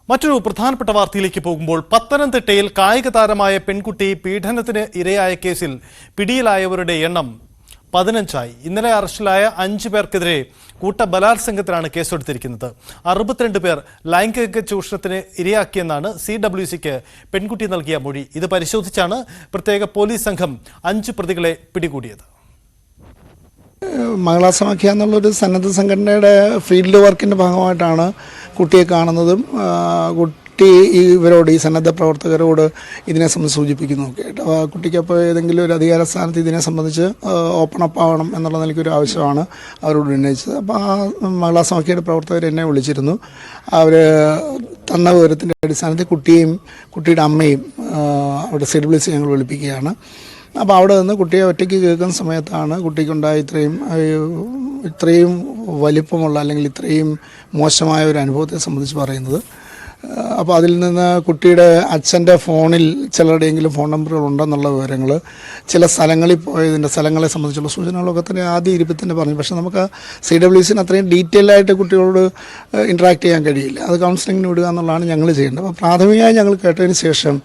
മറ്റൊരു പ്രധാനപ്പെട്ട വാർത്തയിലേക്ക് പോകുമ്പോൾ പത്തനംതിട്ടയിൽ കായിക താരമായ പെൺകുട്ടി പീഡനത്തിന് ഇരയായ കേസിൽ പിടിയിലായവരുടെ എണ്ണം 15ആയി. ഇന്നലെ അറസ്റ്റിലായ 5 പേർക്കെതിരെ കൂട്ടബലാത്സംഗത്തിനാണ് കേസെടുത്തിരിക്കുന്നത്. 62 പേർ ലൈംഗിക ചൂഷണത്തിന് ഇരയാക്കിയെന്നാണ് CWCക്ക് പെൺകുട്ടി നൽകിയ മൊഴി. ഇത് പരിശോധിച്ചാണ് പ്രത്യേക പോലീസ് സംഘം 5 പ്രതികളെ പിടികൂടിയത്. മഹിളാ സമാഖ്യ എന്നുള്ളൊരു സന്നദ്ധ സംഘടനയുടെ ഫീൽഡ് വർക്കിൻ്റെ ഭാഗമായിട്ടാണ് കുട്ടിയെ കാണുന്നതും കുട്ടി ഇവരോട് ഈ സന്നദ്ധ പ്രവർത്തകരോട് ഇതിനെ സംബന്ധിച്ച് സൂചിപ്പിക്കുന്നതൊക്കെ ആയിട്ട് കുട്ടിക്ക് അപ്പോൾ ഏതെങ്കിലും ഒരു അധികാര സ്ഥാനത്ത് ഇതിനെ സംബന്ധിച്ച് ഓപ്പൺ അപ്പ് ആവണം എന്നുള്ള നിലയ്ക്കൊരു ആവശ്യമാണ് അവരോട് ഉന്നയിച്ചത്. അപ്പോൾ ആ മഹിളാ സമാഖ്യയുടെ പ്രവർത്തകർ എന്നെ വിളിച്ചിരുന്നു. അവർ തന്ന വിവരത്തിൻ്റെ അടിസ്ഥാനത്തിൽ കുട്ടിയെയും കുട്ടിയുടെ അമ്മയും അവിടെ CWC ഞങ്ങൾ വിളിപ്പിക്കുകയാണ്. അപ്പോൾ അവിടെ നിന്ന് കുട്ടിയെ ഒറ്റയ്ക്ക് കേൾക്കുന്ന സമയത്താണ് കുട്ടിക്കുണ്ടായ ഇത്രയും വലിപ്പമുള്ള അല്ലെങ്കിൽ ഇത്രയും മോശമായ ഒരു അനുഭവത്തെ സംബന്ധിച്ച് പറയുന്നത്. അപ്പോൾ അതിൽ നിന്ന് കുട്ടിയുടെ അച്ഛൻ്റെ ഫോണിൽ ചിലരുടെയെങ്കിലും ഫോൺ നമ്പറുകൾ ഉണ്ടെന്നുള്ള വിവരങ്ങൾ, ചില സ്ഥലങ്ങളിൽ പോയതിൻ്റെ സ്ഥലങ്ങളെ സംബന്ധിച്ചുള്ള സൂചനകളൊക്കെ തന്നെ ആദ്യ ഇരുപ്പിൽ തന്നെ പറഞ്ഞു. പക്ഷേ നമുക്ക് CWCന് അത്രയും ഡീറ്റെയിൽ ആയിട്ട് കുട്ടികളോട് ഇൻട്രാക്ട് ചെയ്യാൻ കഴിയില്ല. അത് കൗൺസിലിങ്ങിന് വിടുക എന്നുള്ളതാണ് ഞങ്ങൾ ചെയ്യേണ്ടത്. അപ്പോൾ പ്രാഥമികമായി ഞങ്ങൾ കേട്ടതിന് ശേഷം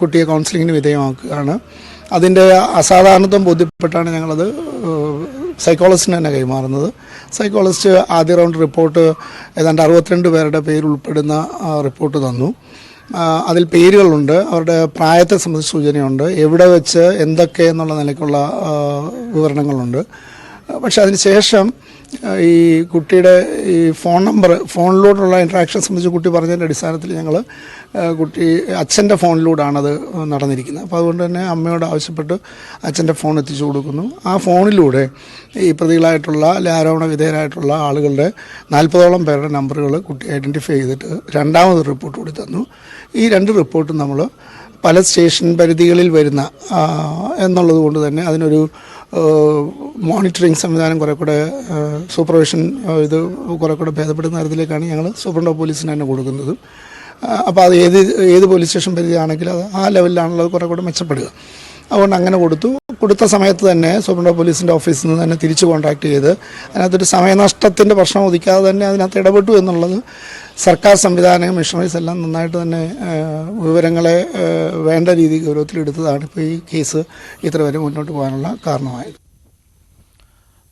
കുട്ടിയെ കൗൺസിലിങ്ങിന് വിധേയമാക്കുകയാണ്. അതിൻ്റെ അസാധാരണത്വം ബോധ്യപ്പെട്ടാണ് ഞങ്ങളത് സൈക്കോളജിസ്റ്റിന് തന്നെ കൈമാറുന്നത്. സൈക്കോളജിസ്റ്റ് ആദ്യ റൗണ്ട് റിപ്പോർട്ട് ഏതാണ്ട് 62 പേരുടെ പേരുൾപ്പെടുന്ന റിപ്പോർട്ട് തന്നു. അതിൽ പേരുകളുണ്ട്, അവരുടെ പ്രായത്തെ സംബന്ധിച്ച് സൂചനയുണ്ട്, എവിടെ വെച്ച് എന്തൊക്കെ എന്നുള്ള നിലയ്ക്കുള്ള വിവരണങ്ങളുണ്ട്. പക്ഷെ അതിന് ശേഷം ഈ കുട്ടിയുടെ ഈ ഫോണിലൂടെയുള്ള ഇൻട്രാക്ഷൻ സംബന്ധിച്ച് കുട്ടി പറഞ്ഞതിൻ്റെ അടിസ്ഥാനത്തിൽ ഞങ്ങൾ കുട്ടി അച്ഛൻ്റെ ഫോണിലൂടെയാണത് നടന്നിരിക്കുന്നത്. അപ്പോൾ അതുകൊണ്ട് തന്നെ അമ്മയോട് ആവശ്യപ്പെട്ട് അച്ഛൻ്റെ ഫോൺ എത്തിച്ചു കൊടുക്കുന്നു. ആ ഫോണിലൂടെ ഈ പ്രതികളായിട്ടുള്ള ആരോപണ വിധേയരായിട്ടുള്ള ആളുകളുടെ 40ഓളം പേരുടെ നമ്പറുകൾ കുട്ടി ഐഡൻറ്റിഫൈ ചെയ്തിട്ട് രണ്ടാമത് റിപ്പോർട്ട് കൂടി തന്നു. ഈ 2 റിപ്പോർട്ടും നമ്മൾ പല സ്റ്റേഷൻ പരിധികളിൽ വരുന്ന എന്നുള്ളത് കൊണ്ട് തന്നെ അതിനൊരു മോണിറ്ററിങ് സംവിധാനം കുറെ കൂടെ സൂപ്പർവിഷൻ ഇത് കുറെ കൂടെ ഭേദപ്പെടുന്ന തരത്തിലേക്കാണ് ഞങ്ങൾ സൂപ്രണ്ട് ഓഫ് പോലീസിന് തന്നെ കൊടുക്കുന്നത്. അപ്പോൾ അത് ഏത് പോലീസ് സ്റ്റേഷൻ പരിധിയാണെങ്കിലും അത് ആ ലെവലിലാണുള്ളത് കുറെ കൂടെ മെച്ചപ്പെടുക. അതുകൊണ്ട് അങ്ങനെ കൊടുത്ത സമയത്ത് തന്നെ സൂപ്രണ്ട് ഓഫ് പോലീസിൻ്റെ ഓഫീസിൽ നിന്ന് തന്നെ തിരിച്ച് കോൺടാക്ട് ചെയ്ത് അതിനകത്തൊരു സമയനഷ്ടത്തിൻ്റെ പ്രശ്നം ഒതുക്കാതെ തന്നെ അതിനകത്ത് ഇടപെട്ടു എന്നുള്ളത് സർക്കാർ സംവിധാനം മിഷണറീസ് എല്ലാം നന്നായിട്ട് തന്നെ വിവരങ്ങളെ വേണ്ട രീതിയിൽ ഗൗരവത്തിലെടുത്തതാണ് ഇപ്പോൾ ഈ കേസ് ഇത്ര വരെ മുന്നോട്ട് പോകാനുള്ള കാരണമായത്.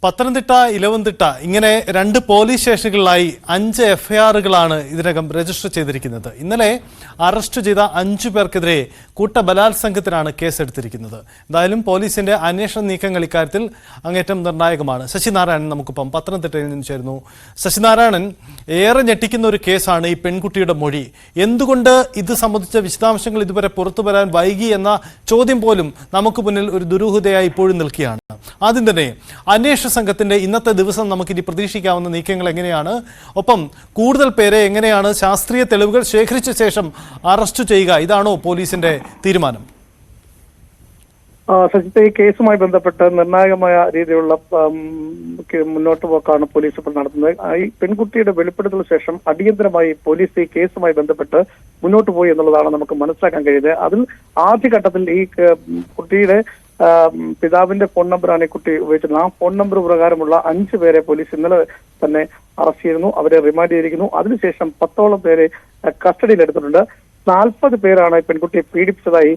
പത്തനംതിട്ട, ഇലവന്തിട്ട ഇങ്ങനെ 2 പോലീസ് സ്റ്റേഷനുകളിലായി 5 FIRകളാണ് ഇതിനകം രജിസ്റ്റർ ചെയ്തിരിക്കുന്നത്. ഇന്നലെ അറസ്റ്റ് ചെയ്ത 5 പേർക്കെതിരെ കൂട്ടബലാത്സംഗത്തിനാണ് കേസെടുത്തിരിക്കുന്നത്. എന്തായാലും പോലീസിന്റെ അന്വേഷണ നീക്കങ്ങൾ ഇക്കാര്യത്തിൽ അങ്ങേറ്റം നിർണായകമാണ്. ശശിനാരായണൻ നമുക്കിപ്പം പത്തനംതിട്ടയിൽ നിന്ന് ചേരുന്നു. ശശിനാരായണൻ, ഏറെ ഞെട്ടിക്കുന്ന ഒരു കേസാണ് ഈ പെൺകുട്ടിയുടെ മൊഴി. എന്തുകൊണ്ട് ഇത് സംബന്ധിച്ച വിശദാംശങ്ങൾ ഇതുവരെ പുറത്തു വരാൻ വൈകി എന്ന ചോദ്യം പോലും നമുക്ക് മുന്നിൽ ഒരു ദുരൂഹതയായി ഇപ്പോഴും നിൽക്കുകയാണ്. ആദ്യം തന്നെ അന്വേഷണ സംഘത്തിന്റെ ഇന്നത്തെ ദിവസം നമുക്കിനി പ്രതീക്ഷിക്കാവുന്ന നീക്കങ്ങൾ എങ്ങനെയാണ്? ഒപ്പം കൂടുതൽ പേരെ എങ്ങനെയാണ് ശാസ്ത്രീയ തെളിവുകൾ ശേഖരിച്ച ശേഷം അറസ്റ്റ് ചെയ്യുക? ഇതാണോ പോലീസിന്റെ തീരുമാനം? സജിത്ത്, ഈ കേസുമായി ബന്ധപ്പെട്ട് നിർണായകമായ രീതിയിലുള്ള മുന്നോട്ട് പോക്കാണ് പോലീസ് ഇപ്പോൾ നടത്തുന്നത്. ഈ പെൺകുട്ടിയുടെ വെളിപ്പെടുത്തലിന് ശേഷം അടിയന്തരമായി പോലീസ് ഈ കേസുമായി ബന്ധപ്പെട്ട് മുന്നോട്ട് പോയി എന്നുള്ളതാണ് നമുക്ക് മനസ്സിലാക്കാൻ കഴിയുന്നത്. അതിൽ ആദ്യഘട്ടത്തിൽ ഈ കുട്ടിയുടെ പിതാവിന്റെ ഫോൺ നമ്പറാണ് ഈ കുട്ടി ഉപയോഗിച്ചത്. ആ ഫോൺ നമ്പർ പ്രകാരമുള്ള 5 പേരെ പോലീസ് ഇന്നലെ തന്നെ അറസ്റ്റ് ചെയ്തിരുന്നു. അവരെ റിമാൻഡ് ചെയ്തിരിക്കുന്നു. അതിനുശേഷം 10ഓളം പേരെ കസ്റ്റഡിയിലെടുത്തിട്ടുണ്ട്. 40 പേരാണ് പെൺകുട്ടിയെ പീഡിപ്പിച്ചതായി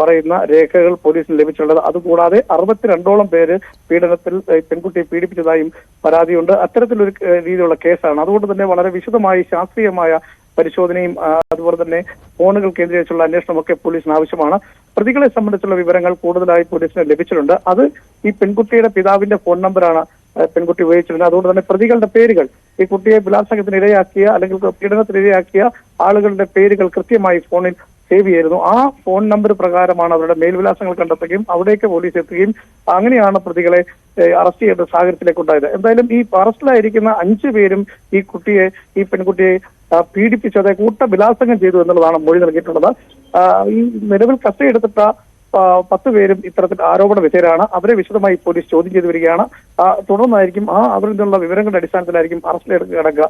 പറയുന്ന രേഖകൾ പോലീസിന് ലഭിച്ചിട്ടുള്ളത്. അതുകൂടാതെ 62ഓളം പേര് പീഡനത്തിൽ പെൺകുട്ടിയെ പീഡിപ്പിച്ചതായും പരാതിയുണ്ട്. അത്തരത്തിലൊരു രീതിയിലുള്ള കേസാണ്. അതുകൊണ്ട് തന്നെ വളരെ വിശദമായി ശാസ്ത്രീയമായ പരിശോധനയും അതുപോലെ തന്നെ ഫോണുകൾ കേന്ദ്രീകരിച്ചുള്ള അന്വേഷണമൊക്കെ പോലീസിന് ആവശ്യമാണ്. പ്രതികളെ സംബന്ധിച്ചുള്ള വിവരങ്ങൾ കൂടുതലായി പോലീസിന് ലഭിച്ചിട്ടുണ്ട്. അത് ഈ പെൺകുട്ടിയുടെ പിതാവിന്റെ ഫോൺ നമ്പറാണ് പെൺകുട്ടി ഉപയോഗിച്ചിരുന്നത്. അതുകൊണ്ട് തന്നെ പ്രതികളുടെ പേരുകൾ, ഈ കുട്ടിയെ ബലാത്സംഗത്തിന് ഇരയാക്കിയ അല്ലെങ്കിൽ പീഡനത്തിന് ഇരയാക്കിയ ആളുകളുടെ പേരുകൾ കൃത്യമായി ഫോണിൽ സേവ് ചെയ്തിരുന്നു. ആ ഫോൺ നമ്പർ പ്രകാരമാണ് അവരുടെ മേൽവിലാസങ്ങൾ കണ്ടെത്തുകയും അവിടേക്ക് പോലീസ് എത്തുകയും അങ്ങനെയാണ് പ്രതികളെ അറസ്റ്റ് ചെയ്ത സാഹചര്യത്തിലേക്ക് ഉണ്ടായത്. എന്തായാലും ഈ അറസ്റ്റിലായിരിക്കുന്ന 5 പേരും ഈ പെൺകുട്ടിയെ പീഡിപ്പിച്ചത് കൂട്ടബലാത്സംഗം ചെയ്തു എന്നുള്ളതാണ് മൊഴി നൽകിയിട്ടുള്ളത്. ഈ നിലവിൽ കസ്റ്റഡിയെടുത്തിട്ട 10 പേരും ഇത്തരത്തിൽ ആരോപണ വിധേയരാണ്. അവരെ വിശദമായി പോലീസ് ചോദ്യം ചെയ്തു വരികയാണ്. തുടർന്നായിരിക്കും അവരിൽ നിന്നുള്ള വിവരങ്ങളുടെ അടിസ്ഥാനത്തിലായിരിക്കും അറസ്റ്റിലേക്ക് കിടക്കുക.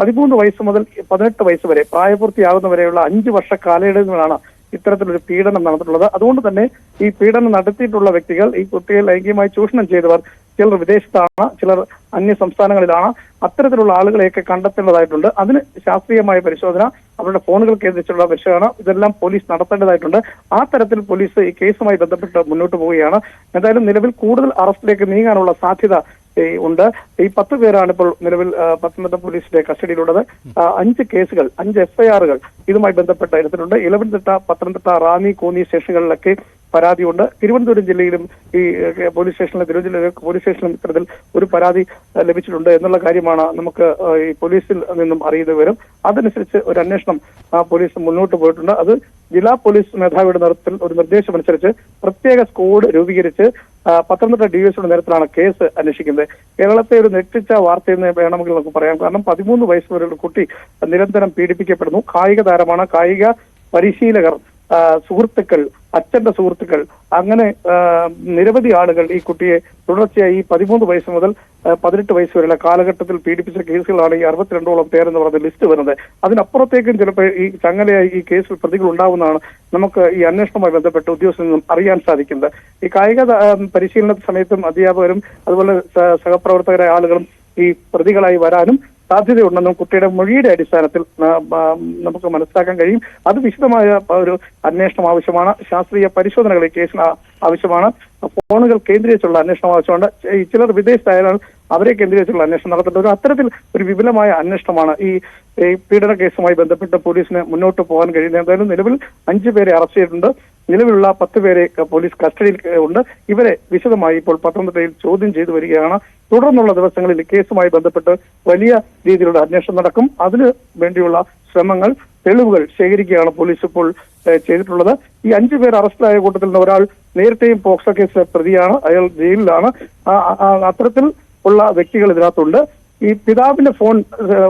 13 വയസ്സ് മുതൽ 18 വയസ്സ് വരെ പ്രായപൂർത്തിയാകുന്നവരെയുള്ള 5 വർഷ കാലയളവിലാണ് ഇത്തരത്തിലൊരു പീഡനം നടന്നിട്ടുള്ളത്. അതുകൊണ്ട് തന്നെ ഈ പീഡനം നടത്തിയിട്ടുള്ള വ്യക്തികൾ, ഈ കുട്ടിയെ ലൈംഗികമായി ചൂഷണം ചെയ്തവർ ചിലർ വിദേശത്താണ്, ചിലർ അന്യ സംസ്ഥാനങ്ങളിലാണ്. അത്തരത്തിലുള്ള ആളുകളെയൊക്കെ കണ്ടെത്തേണ്ടതായിട്ടുണ്ട്. അതിന് ശാസ്ത്രീയമായ പരിശോധന, അവരുടെ ഫോണുകൾ കേന്ദ്രീകരിച്ചുള്ള പരിശോധന ഇതെല്ലാം പോലീസ് നടത്തേണ്ടതായിട്ടുണ്ട്. ആ തരത്തിൽ പോലീസ് ഈ കേസുമായി ബന്ധപ്പെട്ട് മുന്നോട്ട് പോവുകയാണ്. എന്തായാലും നിലവിൽ കൂടുതൽ അറസ്റ്റിലേക്ക് നീങ്ങാനുള്ള സാധ്യത ഉണ്ട്. ഈ 10 പേരാണ് ഇപ്പോൾ നിലവിൽ പത്തനംതിട്ട പോലീസിന്റെ കസ്റ്റഡിയിലുള്ളത്. 5 കേസുകൾ, 5 എഫ്ഐആറുകൾ ഇതുമായി ബന്ധപ്പെട്ട് എടുത്തിട്ടുണ്ട്. ഇലവൻതിട്ട, പത്തനംതിട്ട, റാന്നി, കോന്നി സ്റ്റേഷനുകളിലൊക്കെ പരാതിയുണ്ട്. തിരുവനന്തപുരം ജില്ലയിലും ഈ തിരുവനന്തപുരം പോലീസ് സ്റ്റേഷനിലും ഇത്തരത്തിൽ ഒരു പരാതി ലഭിച്ചിട്ടുണ്ട് എന്നുള്ള കാര്യമാണ് നമുക്ക് ഈ പോലീസിൽ നിന്നും അറിയുന്നത് വരും. അതനുസരിച്ച് ഒരു അന്വേഷണം പോലീസ് മുന്നോട്ട് പോയിട്ടുണ്ട്. അത് ജില്ലാ പോലീസ് മേധാവിയുടെ നേതൃത്വത്തിൽ ഒരു നിർദ്ദേശമനുസരിച്ച് പ്രത്യേക സ്ക്വാഡ് രൂപീകരിച്ച് പത്തനംതിട്ട ഡിവൈഎസ്പിയുടെ നേതൃത്വത്തിലാണ് കേസ് അന്വേഷിക്കുന്നത്. കേരളത്തെ ഒരു ഞെട്ടിച്ച വാർത്തയെന്ന് വേണമെങ്കിൽ നമുക്ക് പറയാം. കാരണം 13 വയസ്സ് വരെയുള്ള കുട്ടി നിരന്തരം പീഡിപ്പിക്കപ്പെടുന്നു. കായിക താരമാണ്, കായിക പരിശീലകർ, സുഹൃത്തുക്കൾ, അച്ഛന്റെ സുഹൃത്തുക്കൾ, അങ്ങനെ നിരവധി ആളുകൾ ഈ കുട്ടിയെ തുടർച്ചയായി 13 വയസ്സ് മുതൽ 18 വയസ്സ് വരെയുള്ള കാലഘട്ടത്തിൽ പീഡിപ്പിച്ച കേസുകളാണ് ഈ 62ഓളം പേരെന്ന് പറഞ്ഞ ലിസ്റ്റ് വരുന്നത്. അതിനപ്പുറത്തേക്കും ചിലപ്പോൾ ഈ ചങ്ങലയായി ഈ കേസിൽ പ്രതികൾ ഉണ്ടാവുന്നതാണ് നമുക്ക് ഈ അന്വേഷണവുമായി ബന്ധപ്പെട്ട് ഉദ്യോഗസ്ഥരിൽ നിന്നും അറിയാൻ സാധിക്കുന്നത്. ഈ കായിക പരിശീലന സമയത്തും അധ്യാപകരും അതുപോലെ സഹപ്രവർത്തകരായ ആളുകളും ഈ പ്രതികളായി വരാനും സാധ്യതയുണ്ടെന്നും കുട്ടിയുടെ മൊഴിയുടെ അടിസ്ഥാനത്തിൽ നമുക്ക് മനസ്സിലാക്കാൻ കഴിയും. അത് വിശദമായ ഒരു അന്വേഷണം ആവശ്യമാണ്. ശാസ്ത്രീയ പരിശോധനകൾ ഈ കേസിന് ആവശ്യമാണ്. ഫോണുകൾ കേന്ദ്രീകരിച്ചുള്ള അന്വേഷണം ആവശ്യമുണ്ട്. ചിലർ വിദേശത്തായാലും അവരെ കേന്ദ്രീകരിച്ചുള്ള അന്വേഷണം നടത്തേണ്ട അത്തരത്തിൽ ഒരു വിപുലമായ അന്വേഷണമാണ് ഈ പീഡന കേസുമായി ബന്ധപ്പെട്ട് പോലീസിന് മുന്നോട്ട് പോകാൻ കഴിയുന്നത്. എന്തായാലും നിലവിൽ 5 പേരെ അറസ്റ്റ് ചെയ്തിട്ടുണ്ട്. നിലവിലുള്ള 10 പേരെ പോലീസ് കസ്റ്റഡിയിൽ ഉണ്ട്. ഇവരെ വിശദമായി ഇപ്പോൾ പത്തനംതിട്ടയിൽ ചോദ്യം ചെയ്തു വരികയാണ്. തുടർന്നുള്ള ദിവസങ്ങളിൽ കേസുമായി ബന്ധപ്പെട്ട് വലിയ രീതിയിലുള്ള അന്വേഷണം നടക്കും. അതിന് വേണ്ടിയുള്ള ശ്രമങ്ങൾ, തെളിവുകൾ ശേഖരിക്കുകയാണ് പോലീസ് ഇപ്പോൾ ചെയ്തിട്ടുള്ളത്. ഈ 5 പേർ അറസ്റ്റിലായ കൂട്ടത്തിൽ നിന്ന് ഒരാൾ നേരത്തെയും പോക്സോ കേസിലെ പ്രതിയാണ്, അയാൾ ജയിലിലാണ്. അത്തരത്തിൽ ഉള്ള വ്യക്തികൾ ഇതിനകത്തുണ്ട്. ഈ പിതാവിന്റെ ഫോൺ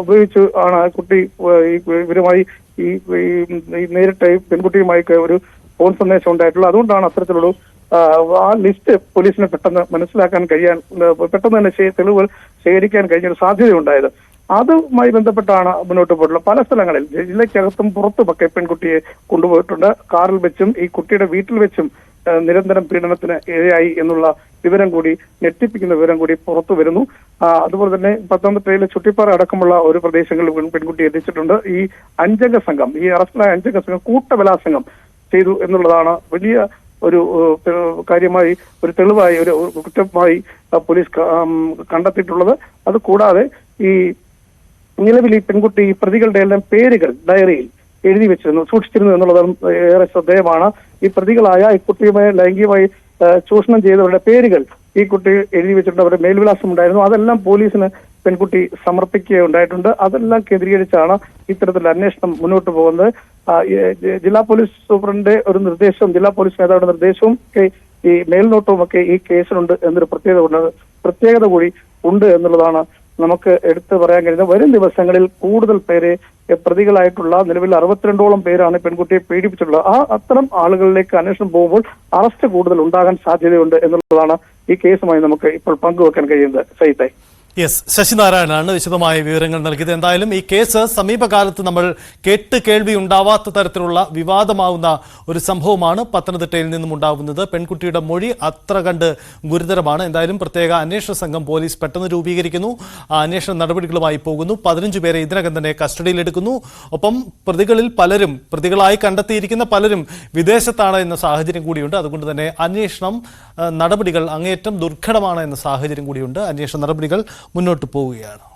ഉപയോഗിച്ച് ആണ് കുട്ടി ഇവരുമായി ഈ നേരിട്ട് പെൺകുട്ടിയുമായി ഒരു ഫോൺ സന്ദേശം ഉണ്ടായിട്ടുള്ളത്. അതുകൊണ്ടാണ് അത്തരത്തിലുള്ള ആ ലിസ്റ്റ് പോലീസിന് പെട്ടെന്ന് മനസ്സിലാക്കാൻ പെട്ടെന്ന് തന്നെ തെളിവുകൾ ശേഖരിക്കാൻ കഴിഞ്ഞൊരു സാധ്യതയുണ്ടായത്. അതുമായി ബന്ധപ്പെട്ടാണ് മുന്നോട്ട് പോയിട്ടുള്ളത്. പല സ്ഥലങ്ങളിൽ ജില്ലയ്ക്കകത്തും പുറത്തുമൊക്കെ പെൺകുട്ടിയെ കൊണ്ടുപോയിട്ടുണ്ട്. കാറിൽ വെച്ചും ഈ കുട്ടിയുടെ വീട്ടിൽ വെച്ചും നിരന്തരം പീഡനത്തിന് ഇരയായി എന്നുള്ള വിവരം കൂടി, ഞെട്ടിപ്പിക്കുന്ന വിവരം കൂടി പുറത്തു വരുന്നു. അതുപോലെ തന്നെ പത്തനംതിട്ടയിലെ ചുട്ടിപ്പാറ അടക്കമുള്ള ഒരു പ്രദേശങ്ങളിൽ പെൺകുട്ടി എത്തിച്ചിട്ടുണ്ട്. ഈ 5 സംഘം, ഈ അറസ്റ്റിലായ 5 സംഘം കൂട്ടബലാത്സംഗം ചെയ്തു എന്നുള്ളതാണ് വലിയ ഒരു കാര്യമായി, ഒരു തെളിവായി, ഒരു കുറ്റമായി പോലീസ് കണ്ടെത്തിയിട്ടുള്ളത്. അത് കൂടാതെ ഈ നിലവിൽ ഈ പെൺകുട്ടി ഈ പ്രതികളുടെ എല്ലാം പേരുകൾ ഡയറിയിൽ എഴുതി വെച്ചിരുന്നു, സൂക്ഷിച്ചിരുന്നു എന്നുള്ളതും ഏറെ ശ്രദ്ധേയമാണ്. ഈ പ്രതികളായ ഈ കുട്ടിയുമായി ലൈംഗികമായി ചൂഷണം ചെയ്തവരുടെ പേരുകൾ ഈ കുട്ടി എഴുതി വെച്ചിട്ടുണ്ട്. അവരുടെ മേൽവിലാസം ഉണ്ടായിരുന്നു. അതെല്ലാം പോലീസിന് പെൺകുട്ടി സമർപ്പിക്കുകയുണ്ടായിട്ടുണ്ട്. അതെല്ലാം കേന്ദ്രീകരിച്ചാണ് ഇത്തരത്തിലുള്ള അന്വേഷണം മുന്നോട്ട് പോകുന്നത്. ജില്ലാ പോലീസ് സൂപ്രണ്ടിന്റെ ഒരു നിർദ്ദേശവും ജില്ലാ പോലീസ് മേധാവിയുടെ നിർദ്ദേശവും ഈ മേൽനോട്ടവും ഒക്കെ ഈ കേസിനുണ്ട് എന്നൊരു പ്രത്യേകത കൂടി ഉണ്ട് എന്നുള്ളതാണ് നമുക്ക് എടുത്തു പറയാൻ കഴിയുന്നത്. വരും ദിവസങ്ങളിൽ കൂടുതൽ പേരെ പ്രതികളായിട്ടുള്ള നിലവിൽ 62ഓളം പേരാണ് പെൺകുട്ടിയെ പീഡിപ്പിച്ചിട്ടുള്ളത്. അത്തരം ആളുകളിലേക്ക് അന്വേഷണം പോകുമ്പോൾ അറസ്റ്റ് കൂടുതൽ ഉണ്ടാകാൻ സാധ്യതയുണ്ട് എന്നുള്ളതാണ് ഈ കേസുമായി നമുക്ക് ഇപ്പോൾ പങ്കുവെക്കാൻ കഴിയുന്നത്. സൈത്തെ യെസ്, ശശിനാരായണനാണ് വിശദമായ വിവരങ്ങൾ നൽകിയത്. എന്തായാലും ഈ കേസ് സമീപകാലത്ത് നമ്മൾ കേൾവി ഉണ്ടാവാത്ത തരത്തിലുള്ള വിവാദമാവുന്ന ഒരു സംഭവമാണ് പത്തനംതിട്ടയിൽ നിന്നും ഉണ്ടാവുന്നത്. പെൺകുട്ടിയുടെ മൊഴി അത്ര കണ്ട് ഗുരുതരമാണ്. എന്തായാലും പ്രത്യേക അന്വേഷണ സംഘം പോലീസ് പെട്ടെന്ന് രൂപീകരിക്കുന്നു. ആ അന്വേഷണ നടപടികളുമായി പോകുന്നു. 15 പേരെ ഇതിനകം തന്നെ കസ്റ്റഡിയിലെടുക്കുന്നു. ഒപ്പം പ്രതികളായി കണ്ടെത്തിയിരിക്കുന്ന പലരും വിദേശത്താണ് എന്ന സാഹചര്യം കൂടിയുണ്ട്. അതുകൊണ്ട് തന്നെ അന്വേഷണം നടപടികൾ അങ്ങേയറ്റം ദുർഘടമാണ് എന്ന സാഹചര്യം കൂടിയുണ്ട്. അന്വേഷണ നടപടികൾ മുന്നോട്ട് പോവുകയാണ്.